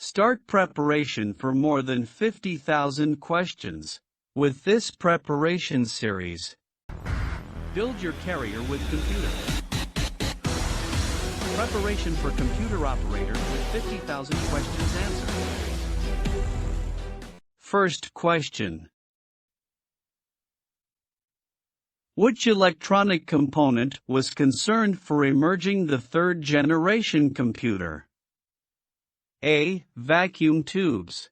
Start preparation for more than 50,000 questions. With this preparation series, build your career with computer. Preparation for computer operator with 50,000 questions answered. First question. Which electronic component was concerned for emerging the third-generation computer? A. Vacuum tubes.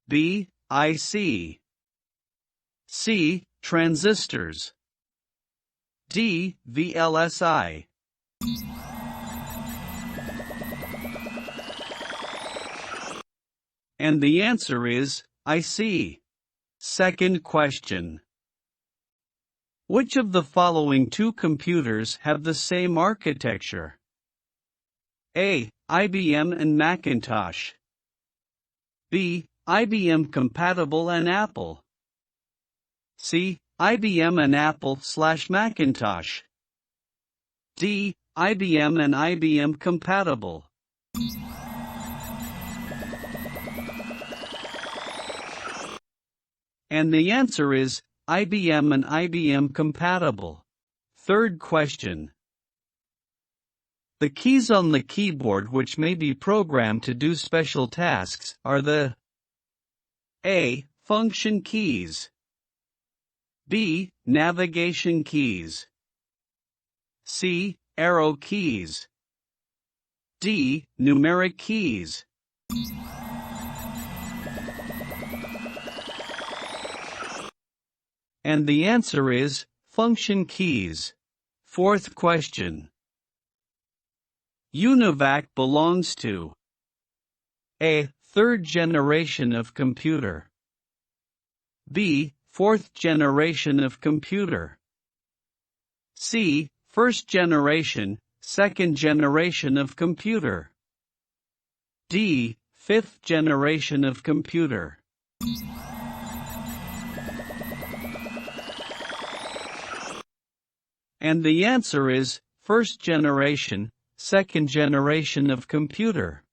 B. IC. C. Transistors. D. VLSI. And the answer is IC. Second question. Which of the following two computers have the same architecture? A. IBM and Macintosh. B. IBM compatible and Apple. C. IBM and Apple/Macintosh. D. IBM and IBM compatible. And the answer is IBM and IBM compatible. Third question. The keys on the keyboard which may be programmed to do special tasks are the A. Function keys. B. Navigation keys. C. Arrow keys. D. Numeric keys. And the answer is function keys. Fourth question. UNIVAC belongs to A. Third generation of computer. B. Fourth generation of computer. C. First generation, second generation of computer. D. Fifth generation of computer. And the answer is first generation, second generation of computer.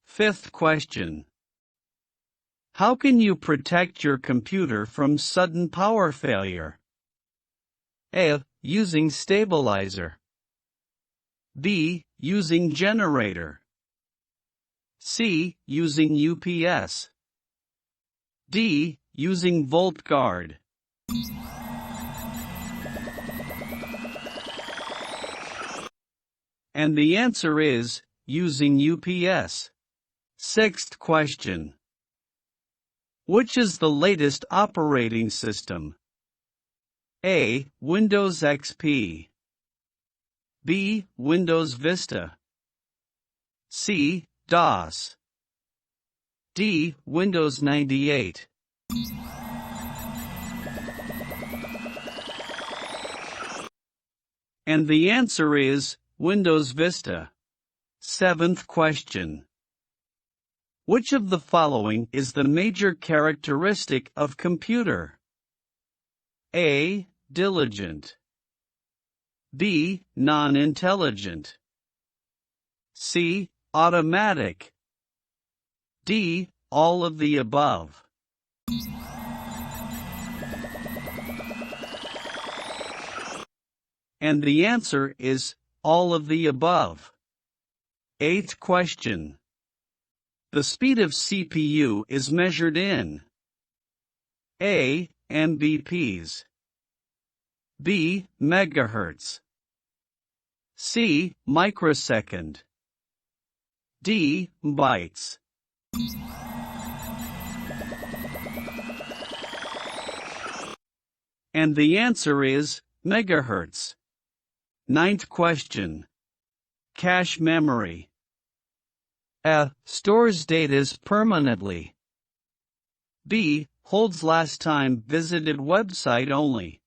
Fifth question. How can you protect your computer from sudden power failure? A. Using stabilizer. B. Using generator. C. Using UPS. D. Using volt guard. And the answer is using UPS. Sixth question. Which is the latest operating system? A. Windows XP. B. Windows Vista. C. DOS. D. Windows 98. And the answer is Windows Vista. Seventh question. Which of the following is the major characteristic of computer? A. Diligent. B. Non-intelligent. C. Automatic. D. All of the above. And the answer is all of the above. Eighth question. The speed of CPU is measured in A. MBPs. B. Megahertz. C. Microsecond. D. Bytes. And the answer is megahertz. Ninth question. Cache memory. A. Stores data permanently. B. Holds last time visited website only.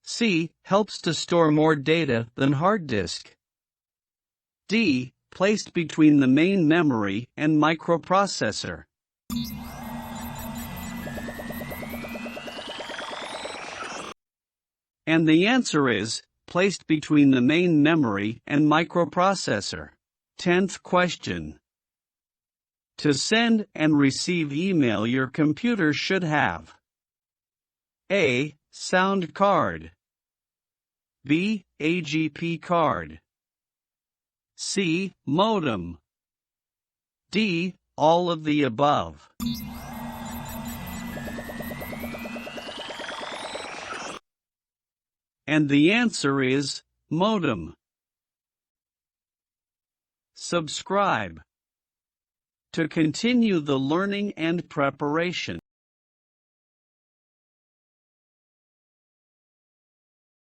C. Helps to store more data than hard disk. D. Placed between the main memory and microprocessor. And the answer is placed between the main memory and microprocessor. 10th question. To send and receive email, your computer should have A. Sound card, B. AGP card, C. Modem, D. All of the above. And the answer is modem. Subscribe to continue the learning and preparation.